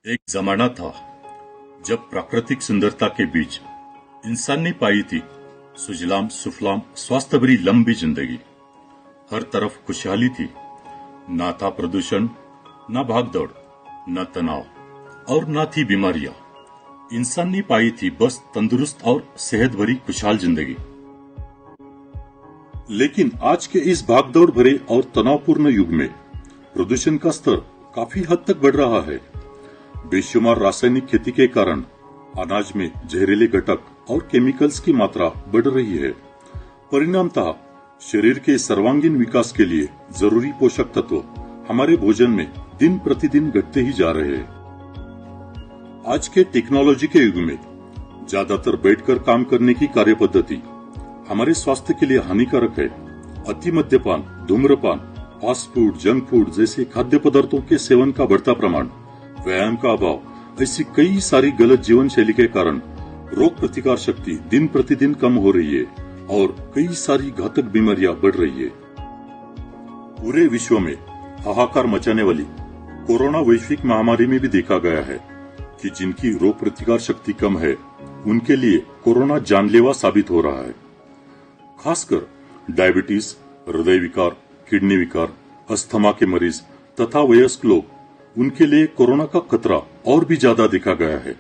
एक जमाना था जब प्राकृतिक सुंदरता के बीच इंसान ने पाई थी सुजलाम सुफलाम स्वास्थ्य भरी लंबी जिंदगी। हर तरफ खुशहाली थी, ना था प्रदूषण, ना भागदौड़, ना तनाव और ना थी बीमारियां। इंसान ने पाई थी बस तंदुरुस्त और सेहत भरी खुशहाल जिंदगी। लेकिन आज के इस भागदौड़ भरे और तनावपूर्ण युग में प्रदूषण का स्तर काफी हद तक बढ़ रहा है। बेशुमार रासायनिक खेती के कारण अनाज में जहरीले घटक और केमिकल्स की मात्रा बढ़ रही है। परिणामतः शरीर के सर्वांगीण विकास के लिए जरूरी पोषक तत्व हमारे भोजन में दिन प्रतिदिन घटते ही जा रहे हैं। आज के टेक्नोलॉजी के युग में ज्यादातर बैठकर काम करने की कार्य पद्धति हमारे स्वास्थ्य के लिए हानिकारक है। अति मद्यपान, धूम्रपान, फास्ट फूड, जंक फूड जैसे खाद्य पदार्थों के सेवन का बढ़ता प्रमाण, व्यायाम का अभाव, ऐसी कई सारी गलत जीवन शैली के कारण रोग प्रतिकार शक्ति दिन प्रतिदिन कम हो रही है और कई सारी घातक बीमारियां बढ़ रही है। पूरे विश्व में हाहाकार मचाने वाली कोरोना वैश्विक महामारी में भी देखा गया है कि जिनकी रोग प्रतिकार शक्ति कम है उनके लिए कोरोना जानलेवा साबित हो रहा है। खासकर डायबिटीज, हृदय विकार, किडनी विकार, अस्थमा के मरीज तथा वयस्क लोग, उनके लिए कोरोना का खतरा और भी ज्यादा देखा गया है।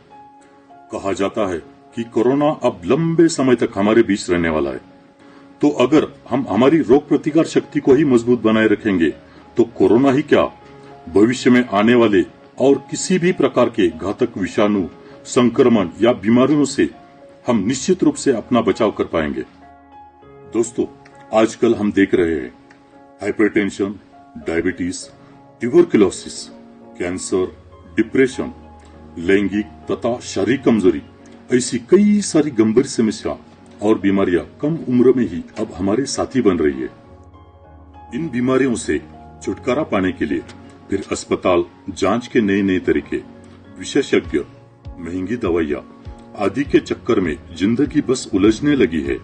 कहा जाता है कि कोरोना अब लंबे समय तक हमारे बीच रहने वाला है। तो अगर हम हमारी रोग प्रतिकार शक्ति को ही मजबूत बनाए रखेंगे तो कोरोना ही क्या, भविष्य में आने वाले और किसी भी प्रकार के घातक विषाणु, संक्रमण या बीमारियों से हम निश्चित रूप से अपना बचाव कर पाएंगे। दोस्तों, आजकल हम देख रहे हैं hypertension, diabetes, tuberculosis, cancer, depression, लैंगिक तथा शारीरिक कमजोरी, ऐसी कई सारी गंभीर समस्या और बीमारियां कम उम्र में ही अब हमारे साथी बन रही है। इन बीमारियों से छुटकारा पाने के लिए फिर अस्पताल, जांच के नए नए तरीके, विशेषज्ञ, महंगी दवाइयां आदि के चक्कर में जिंदगी बस उलझने लगी है।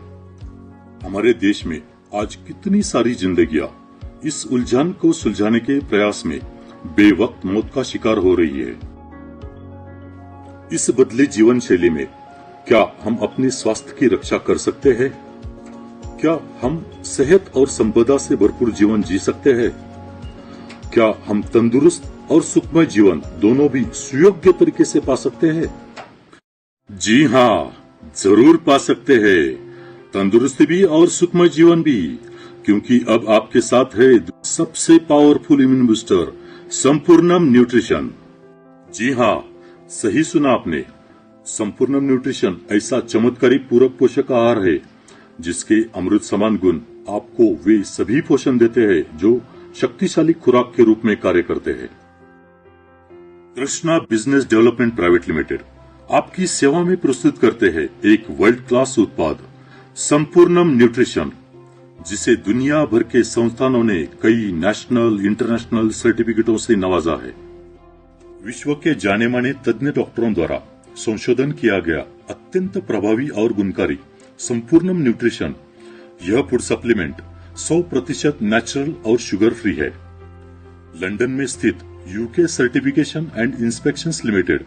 हमारे देश में आज कितनी सारी जिंदगियां इस उलझन को सुलझाने के प्रयास में बेवक्त मौत का शिकार हो रही है। इस बदले जीवन शैली में क्या हम अपने स्वास्थ्य की रक्षा कर सकते हैं? क्या हम सेहत और संपदा से भरपूर जीवन जी सकते हैं? क्या हम तंदुरुस्त और सुखमय जीवन दोनों भी सुयोग्य तरीके से पा सकते हैं? जी हाँ, जरूर पा सकते हैं, तंदुरुस्ती भी और सुखमय जीवन भी, क्योंकि अब आपके साथ है सबसे पावरफुल इम्यून बूस्टर संपूर्णम न्यूट्रिशन। जी हाँ, सही सुना आपने। संपूर्णम न्यूट्रिशन ऐसा चमत्कारी पूरक पोषक आहार है जिसके अमृत समान गुण आपको वे सभी पोषण देते हैं जो शक्तिशाली खुराक के रूप में कार्य करते हैं। Krishna business development private limited आपकी सेवा में प्रस्तुत करते हैं एक वर्ल्ड क्लास उत्पाद संपूर्णम न्यूट्रिशन, जिसे दुनिया भर के संस्थानों ने कई नेशनल, इंटरनेशनल सर्टिफिकेटों से नवाजा है। विश्व के जाने माने तज्ञ डॉक्टरों द्वारा संशोधन किया गया अत्यंत प्रभावी और गुणकारी संपूर्णम न्यूट्रिशन, यह फूड सप्लीमेंट 100% नेचुरल और शुगर फ्री है। लंदन में स्थित UK certification and inspections limited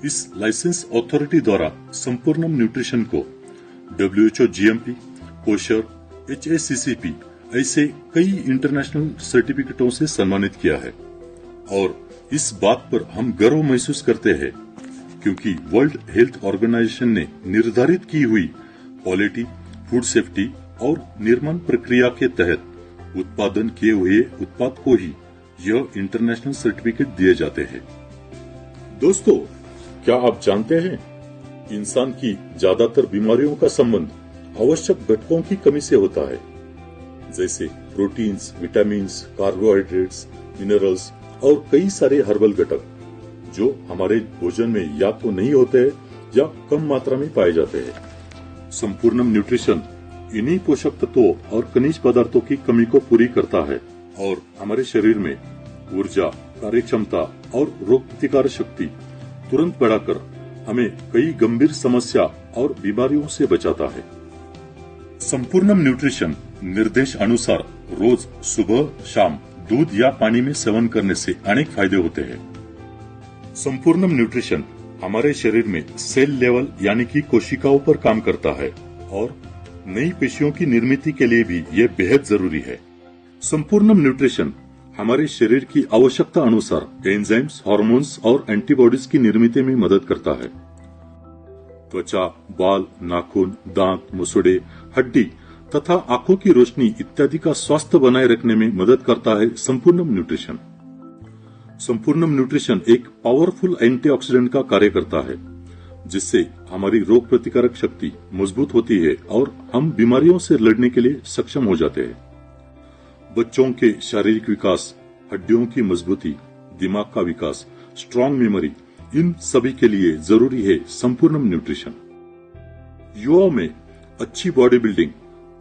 इस लाइसेंस अथॉरिटी द्वारा संपूर्णम न्यूट्रिशन को WHO GMP, कोशर, HACCP ऐसे कई इंटरनेशनल सर्टिफिकेटों से सम्मानित किया है। और इस बात पर हम गर्व महसूस करते हैं क्योंकि वर्ल्ड हेल्थ ऑर्गेनाइजेशन ने निर्धारित की हुई क्वालिटी, फूड सेफ्टी और निर्माण प्रक्रिया के तहत उत्पादन किए हुए उत्पाद को ही यह इंटरनेशनल सर्टिफिकेट दिए जाते हैं। दोस्तों, क्या आप जानते हैं इंसान की ज्यादातर बीमारियों का संबंध आवश्यक घटकों की कमी से होता है, जैसे प्रोटीन्स, विटामिन्स, कार्बोहाइड्रेट्स, मिनरल्स और कई सारे हर्बल घटक जो हमारे भोजन में या तो नहीं होते हैं या कम मात्रा में पाए जाते हैं। संपूर्णम न्यूट्रिशन इन्हीं पोषक तत्वों और खनिज पदार्थों की कमी को पूरी करता है और हमारे शरीर में ऊर्जा, कार्यक्षमता और रोग प्रतिकार शक्ति तुरंत बढ़ाकर हमें कई गंभीर समस्या और बीमारियों से बचाता है। संपूर्णम न्यूट्रिशन निर्देश अनुसार रोज सुबह शाम दूध या पानी में सेवन करने से अनेक फायदे होते हैं, संपूर्णम न्यूट्रिशन हमारे शरीर में सेल लेवल यानी कि कोशिकाओं पर काम करता है और नई पेशियों की निर्मित के लिए भी यह बेहद जरूरी है। संपूर्णम न्यूट्रिशन हमारे शरीर की आवश्यकता अनुसार एंजाइम्स, हार्मोन्स और एंटीबॉडीज की निर्मित में मदद करता है। त्वचा, बाल, नाखून, दांत, मुसड़े, हड्डी तथा आंखों की रोशनी इत्यादि का स्वास्थ्य बनाए रखने में मदद करता है संपूर्णम न्यूट्रिशन। संपूर्णम न्यूट्रिशन एक पावरफुल एंटीऑक्सीडेंट का कार्य करता है, जिससे हमारी रोग प्रतिकारक शक्ति मजबूत होती है और हम बीमारियों से लड़ने के लिए सक्षम हो जाते हैं। बच्चों के शारीरिक विकास, हड्डियों की मजबूती, दिमाग का विकास, स्ट्रांग मेमोरी, इन सभी के लिए जरूरी है संपूर्णम न्यूट्रिशन। युवाओं में अच्छी बॉडी बिल्डिंग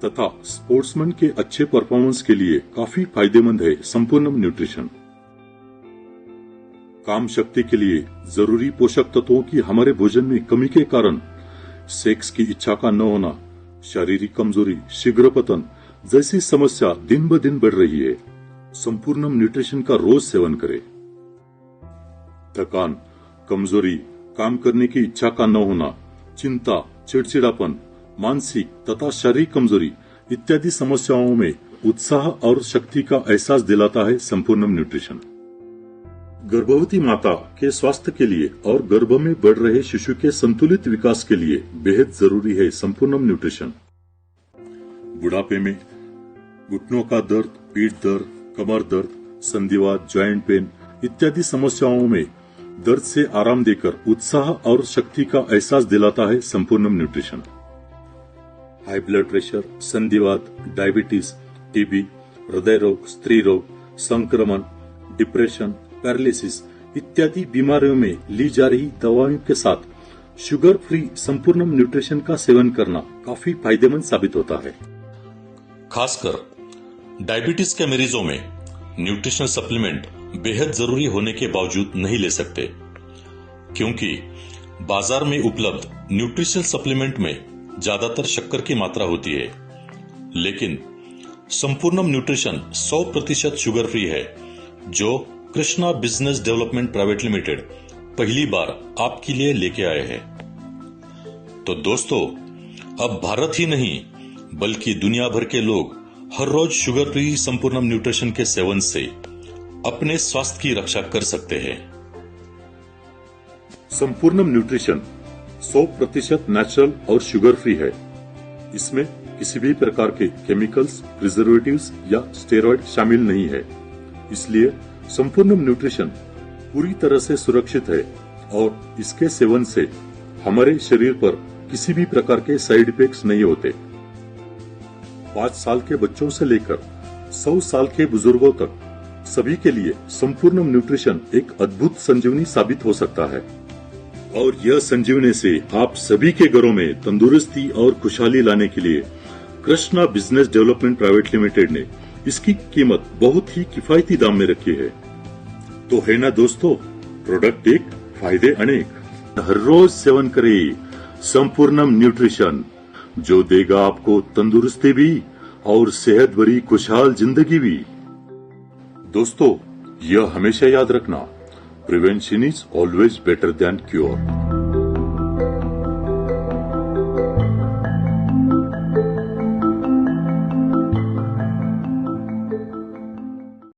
तथा स्पोर्ट्समैन के अच्छे परफॉर्मेंस के लिए काफी फायदेमंद है संपूर्णम न्यूट्रिशन। काम शक्ति के लिए जरूरी पोषक तत्वों की हमारे भोजन में कमी के कारण सेक्स की इच्छा का न होना, शारीरिक कमजोरी, शीघ्र पतन जैसी समस्या दिन ब दिन बढ़ रही है। संपूर्णम न्यूट्रिशन का रोज सेवन करें। थकान, कमजोरी, काम करने की इच्छा का न होना, चिंता, चिड़चिड़ापन, मानसिक तथा शारीरिक कमजोरी इत्यादि समस्याओं में उत्साह और शक्ति का एहसास दिलाता है संपूर्णम न्यूट्रिशन। गर्भवती माता के स्वास्थ्य के लिए और गर्भ में बढ़ रहे शिशु के संतुलित विकास के लिए बेहद जरूरी है संपूर्णम न्यूट्रिशन। बुढ़ापे में घुटनों का दर्द, पीठ दर्द, कमर दर्द, संधिवात, जॉइंट पेन इत्यादि समस्याओं में दर्द से आराम देकर उत्साह और शक्ति का एहसास दिलाता है Sampoornam nutrition. High blood pressure, संधिवात, डायबिटीज, टीबी, हृदय रोग, स्त्री रोग, संक्रमण, डिप्रेशन, पैरालिसिस इत्यादि बीमारियों में ली जा रही दवाओं के साथ शुगर फ्री संपूर्णम न्यूट्रिशन का सेवन करना काफी फायदेमंद साबित होता है। खासकर डायबिटीज के मरीजों में न्यूट्रिशनल सप्लीमेंट बेहद जरूरी होने के बावजूद नहीं ले सकते, क्योंकि बाजार में उपलब्ध न्यूट्रिशनल सप्लीमेंट में ज्यादातर शक्कर की मात्रा होती है। लेकिन संपूर्णम न्यूट्रिशन 100% शुगर फ्री है, जो Krishna business development private limited पहली बार आपके लिए लेके आए हैं। तो दोस्तों, अब भारत ही नहीं बल्कि दुनिया भर के लोग हर रोज शुगर फ्री संपूर्णम न्यूट्रिशन के सेवन से अपने स्वास्थ्य की रक्षा कर सकते हैं। संपूर्णम न्यूट्रिशन 100% नेचुरल और शुगर फ्री है। इसमें किसी भी प्रकार के केमिकल्स, प्रिजर्वेटिव्स या स्टेरॉइड शामिल नहीं है। इसलिए संपूर्णम न्यूट्रिशन पूरी तरह से सुरक्षित है और इसके सेवन से हमारे शरीर पर किसी भी प्रकार के साइड इफेक्ट्स नहीं होते। 5 साल के बच्चों से लेकर 100 साल के बुजुर्गों तक सभी के लिए संपूर्णम न्यूट्रिशन एक अद्भुत संजीवनी साबित हो सकता है और यह संजीवनी से आप सभी के घरों में तंदुरुस्ती और खुशहाली लाने के लिए Krishna business development private limited ने इसकी कीमत बहुत ही किफायती दाम में रखी है। तो है ना दोस्तों, प्रोडक्ट एक, फायदे अनेक। हर रोज सेवन करें संपूर्णम न्यूट्रिशन, जो देगा आपको तंदुरुस्ती भी और सेहत भरी खुशहाल जिंदगी भी। दोस्तों, यह हमेशा याद रखना, prevention is always better than cure.